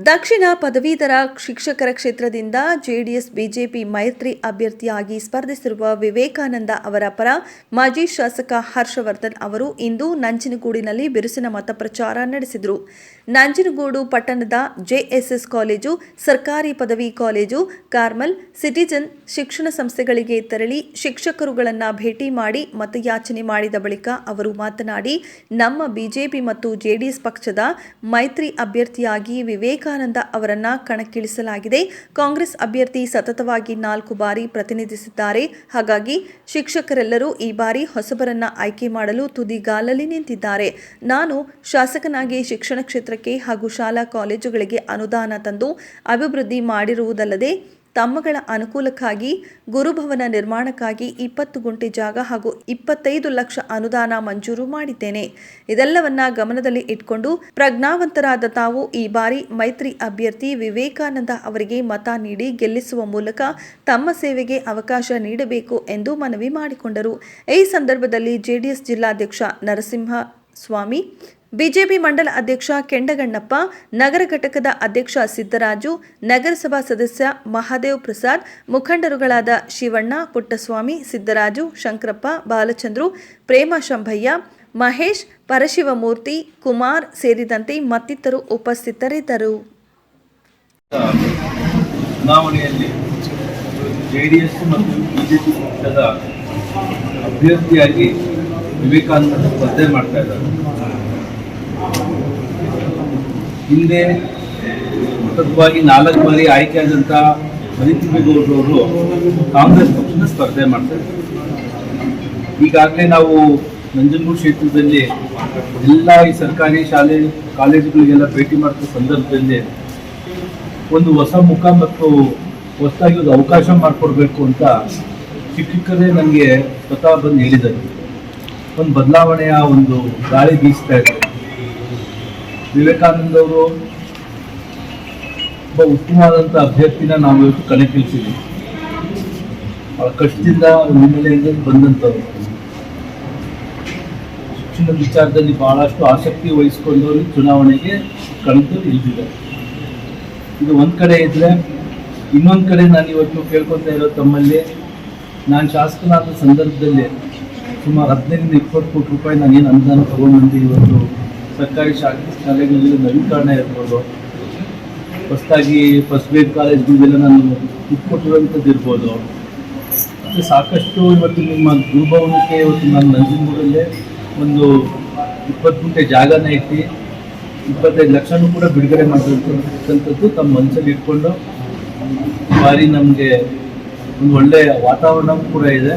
ದಕ್ಷಿಣ ಪದವೀಧರ ಶಿಕ್ಷಕರ ಕ್ಷೇತ್ರದಿಂದ ಜೆಡಿಎಸ್ ಬಿಜೆಪಿ ಮೈತ್ರಿ ಅಭ್ಯರ್ಥಿಯಾಗಿ ಸ್ಪರ್ಧಿಸಿರುವ ವಿವೇಕಾನಂದ ಅವರ ಪರ ಮಾಜಿ ಶಾಸಕ ಹರ್ಷವರ್ಧನ್ ಅವರು ಇಂದು ನಂಜನಗೂಡಿನಲ್ಲಿ ಬಿರುಸಿನ ಮತ ಪ್ರಚಾರ ನಡೆಸಿದರು. ನಂಜನಗೂಡು ಪಟ್ಟಣದ ಜೆಎಸ್ಎಸ್ ಕಾಲೇಜು, ಸರ್ಕಾರಿ ಪದವಿ ಕಾಲೇಜು, ಕಾರ್ಮಲ್, ಸಿಟಿಜನ್ ಶಿಕ್ಷಣ ಸಂಸ್ಥೆಗಳಿಗೆ ತೆರಳಿ ಶಿಕ್ಷಕರುಗಳನ್ನು ಭೇಟಿ ಮಾಡಿ ಮತಯಾಚನೆ ಮಾಡಿದ ಬಳಿಕ ಅವರು ಮಾತನಾಡಿ, ನಮ್ಮ ಬಿಜೆಪಿ ಮತ್ತು ಜೆಡಿಎಸ್ ಪಕ್ಷದ ಮೈತ್ರಿ ಅಭ್ಯರ್ಥಿಯಾಗಿ ವಿವೇಕಾನಂದ ಅವರನ್ನ ಕಣಕ್ಕಿಳಿಸಲಾಗಿದೆ. ಕಾಂಗ್ರೆಸ್ ಅಭ್ಯರ್ಥಿ ಸತತವಾಗಿ 4 ಬಾರಿ ಪ್ರತಿನಿಧಿಸಿದ್ದಾರೆ. ಹಾಗಾಗಿ ಶಿಕ್ಷಕರೆಲ್ಲರೂ ಈ ಬಾರಿ ಹೊಸಬರನ್ನ ಆಯ್ಕೆ ಮಾಡಲು ತುದಿಗಾಲಲ್ಲಿ ನಿಂತಿದ್ದಾರೆ. ನಾನು ಶಾಸಕನಾಗಿ ಶಿಕ್ಷಣ ಕ್ಷೇತ್ರಕ್ಕೆ ಹಾಗೂ ಶಾಲಾ ಕಾಲೇಜುಗಳಿಗೆ ಅನುದಾನ ತಂದು ಅಭಿವೃದ್ಧಿ ಮಾಡಿರುವುದಲ್ಲದೆ ತಮ್ಮಗಳ ಅನುಕೂಲಕ್ಕಾಗಿ ಗುರುಭವನ ನಿರ್ಮಾಣಕ್ಕಾಗಿ 20 ಗುಂಟೆ ಜಾಗ ಹಾಗೂ 25 ಲಕ್ಷ ಅನುದಾನ ಮಂಜೂರು ಮಾಡಿದ್ದೇನೆ. ಇದೆಲ್ಲವನ್ನ ಗಮನದಲ್ಲಿ ಇಟ್ಕೊಂಡು ಪ್ರಜ್ಞಾವಂತರಾದ ತಾವು ಈ ಬಾರಿ ಮೈತ್ರಿ ಅಭ್ಯರ್ಥಿ ವಿವೇಕಾನಂದ ಅವರಿಗೆ ಮತ ನೀಡಿ ಗೆಲ್ಲಿಸುವ ಮೂಲಕ ತಮ್ಮ ಸೇವೆಗೆ ಅವಕಾಶ ನೀಡಬೇಕು ಎಂದು ಮನವಿ ಮಾಡಿಕೊಂಡರು. ಈ ಸಂದರ್ಭದಲ್ಲಿ ಜೆಡಿಎಸ್ ಜಿಲ್ಲಾಧ್ಯಕ್ಷ ನರಸಿಂಹಸ್ವಾಮಿ, ಬಿಜೆಪಿ ಮಂಡಲ ಅಧ್ಯಕ್ಷ ಕೆಂಡಗಣ್ಣಪ್ಪ, ನಗರ ಘಟಕದ ಅಧ್ಯಕ್ಷ ಸಿದ್ದರಾಜು, ನಗರಸಭಾ ಸದಸ್ಯ ಮಹಾದೇವ್ ಪ್ರಸಾದ್, ಮುಖಂಡರುಗಳಾದ ಶಿವಣ್ಣ, ಪುಟ್ಟಸ್ವಾಮಿ, ಸಿದ್ದರಾಜು, ಶಂಕರಪ್ಪ, ಬಾಲಚಂದ್ರು, ಪ್ರೇಮ ಶಂಭಯ್ಯ, ಮಹೇಶ್, ಪರಶಿವಮೂರ್ತಿ, ಕುಮಾರ್ ಸೇರಿದಂತೆ ಮತ್ತಿತರರು ಉಪಸ್ಥಿತರಿದ್ದರು. ಚುನಾವಣೆಯಲ್ಲಿ ಜೆಡಿಎಸ್ ಮತ್ತು ಬಿಜೆಪಿ ಪಕ್ಷದ ಅಭ್ಯರ್ಥಿಯಾಗಿ ವಿವೇಕಾನಂದ ಸ್ಪರ್ಧೆ ಮಾಡ್ತಾ ಇದ್ದಾರೆ. ಹಿಂದೆ ಸತತವಾಗಿ 4 ಬಾರಿ ಆಯ್ಕೆಯಾದಂಥ ಮರಿತಿಮ್ಮೇಗೌಡರವರು ಕಾಂಗ್ರೆಸ್ ಪಕ್ಷದ ಸ್ಪರ್ಧೆ ಮಾಡ್ತಾರೆ. ಈಗಾಗಲೇ ನಾವು ನಂಜನಗೂಡು ಕ್ಷೇತ್ರದಲ್ಲಿ ಎಲ್ಲ ಈ ಸರ್ಕಾರಿ ಶಾಲೆ ಕಾಲೇಜುಗಳಿಗೆಲ್ಲ ಭೇಟಿ ಮಾಡ್ತಾ ಸಂದರ್ಭದಲ್ಲಿ ಒಂದು ಹೊಸ ಮುಖ ಮತ್ತು ಹೊಸದಾಗಿ ಒಂದು ಅವಕಾಶ ಮಾಡಿಕೊಡ್ಬೇಕು ಅಂತ ಶಿಕ್ಷಕರೇ ನನಗೆ ಸ್ವತಃ ಬಂದು ಹೇಳಿದರು. ಒಂದು ಬದಲಾವಣೆಯ ಒಂದು ಗಾಳಿ ಬೀಸ್ತಾ ಇದೆ. ವಿವೇಕಾನಂದ ಅವರು ಒಬ್ಬ ಉತ್ತಮವಾದಂಥ ಅಭ್ಯರ್ಥಿನ ನಾವು ಇವತ್ತು ಕಣಕ್ಕಿಳಿಸಿದ್ವಿ. ಅವರ ಕಷ್ಟದಿಂದ ಹಿನ್ನೆಲೆಯಿಂದ ಬಂದಂಥವ್ರು, ಶಿಕ್ಷಣದ ವಿಚಾರದಲ್ಲಿ ಬಹಳಷ್ಟು ಆಸಕ್ತಿ ವಹಿಸಿಕೊಂಡವರು ಚುನಾವಣೆಗೆ ಕಣಕ್ಕೆ ಇಳಿದಿದ್ದಾರೆ. ಇದು ಒಂದು ಕಡೆ ಇದ್ದರೆ, ಇನ್ನೊಂದು ಕಡೆ ನಾನು ಇವತ್ತು ಕೇಳ್ಕೊತಾ ಇರೋ ತಮ್ಮಲ್ಲಿ, ನಾನು ಶಾಸಕನಾದ ಸಂದರ್ಭದಲ್ಲಿ ಸುಮಾರು 15-20 ಕೋಟಿ ರೂಪಾಯಿ ನಾನೇನು ಅನುದಾನ ತಗೊಂಡು ಇವತ್ತು ಸರ್ಕಾರಿ ಶಾಲೆಗಳಲ್ಲಿ ನವೀಕರಣ ಇರ್ಬೋದು, ಹೊಸದಾಗಿ ಫಸ್ಟ್ ಗ್ರೇಡ್ ಕಾಲೇಜ್ಗಳಿಗೆಲ್ಲ ನಾನು ಕೊಟ್ಟಿರುವಂಥದ್ದು ಇರ್ಬೋದು. ಮತ್ತು ಸಾಕಷ್ಟು ಇವತ್ತು ನಿಮ್ಮ ಗುರುಭವನಕ್ಕೆ ಇವತ್ತು ನಾನು ನಂಜನಗೂಡಲ್ಲೇ ಒಂದು 20 ಗುಂಟೆ ಜಾಗನ ಇಟ್ಟು 25 ಲಕ್ಷನೂ ಕೂಡ ಬಿಡುಗಡೆ ಮಾಡಿರ್ತಕ್ಕಂಥದ್ದು ತಮ್ಮ ಮನಸ್ಸಲ್ಲಿ ಇಟ್ಕೊಂಡು ಬಾರಿ ನಮಗೆ ಒಂದು ಒಳ್ಳೆಯ ವಾತಾವರಣ ಕೂಡ ಇದೆ.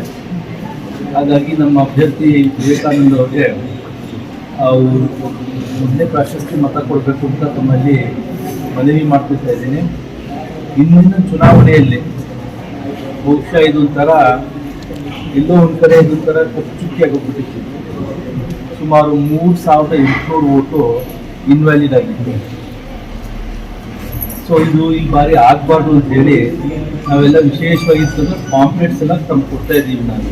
ಹಾಗಾಗಿ ನಮ್ಮ ಅಭ್ಯರ್ಥಿ ವಿವೇಕಾನಂದ ಅವರಿಗೆ ಮೊದಲನೇ ಪ್ರಾಶಸ್ತ್ಯ ಮತ ಕೊಡಬೇಕು ಅಂತ ತಮ್ಮಲ್ಲಿ ಮನವಿ ಮಾಡ್ತಿರ್ತಾ ಇದ್ದೀನಿ. ಇಂದಿನ ಚುನಾವಣೆಯಲ್ಲಿ ಬಹುಶಃ ಇದೊಂಥರ ಎಲ್ಲೋ ಒಂದು ಕಡೆ ಇದೊಂಥರ ಚುಕ್ಕಿ ಆಗೋಗ್ಬಿಟ್ಟಿತ್ತು. ಸುಮಾರು 3800 ಓಟು ಇನ್ವ್ಯಾಲಿಡ್ ಆಗಿತ್ತು. ಸೊ ಇದು ಈ ಬಾರಿ ಆಗಬಾರ್ದು ಅಂತ ಹೇಳಿ ನಾವೆಲ್ಲ ವಿಶೇಷವಾಗಿ ಪಾಂಪ್ಲೆಟ್ಸ್ ಎಲ್ಲ ತಮ್ಮ ಕೊಡ್ತಾ ಇದ್ದೀವಿ. ನಾನು